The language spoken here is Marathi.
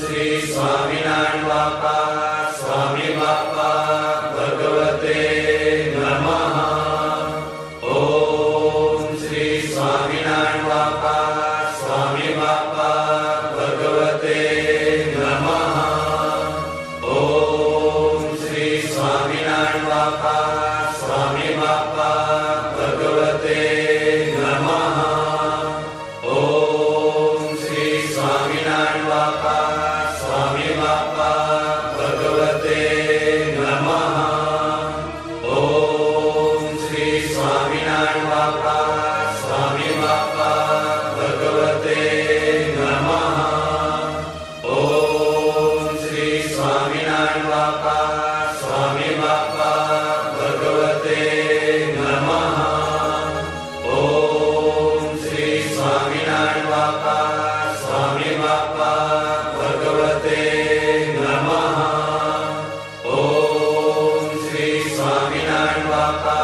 श्री स्वामीनारायण बाप्पा स्वामी बाप्पा भगवते नमः। ओम श्री स्वामीनारायण बाप्पा स्वामी बाप्पा भगवते नमः। ओम श्री स्वामीनारायण बाप्पा स्वामी बाप्पा भगवते नमः। ओम श्री स्वामीनारायण बाप्पा स्वामी बाप्पा भगवते नमः। ओम श्री स्वामीनारायण बाप्पा स्वामी बाप्पा भगवते नमः। ओम श्री स्वामीनारायण बाप्पा स्वामी बाप्पा भगवते नमः। ओम श्री स्वामीनारायण बाप्पा स्वामी बाप्पा भगवते नमः। ओम श्री स्वामीनारायण बाप्पा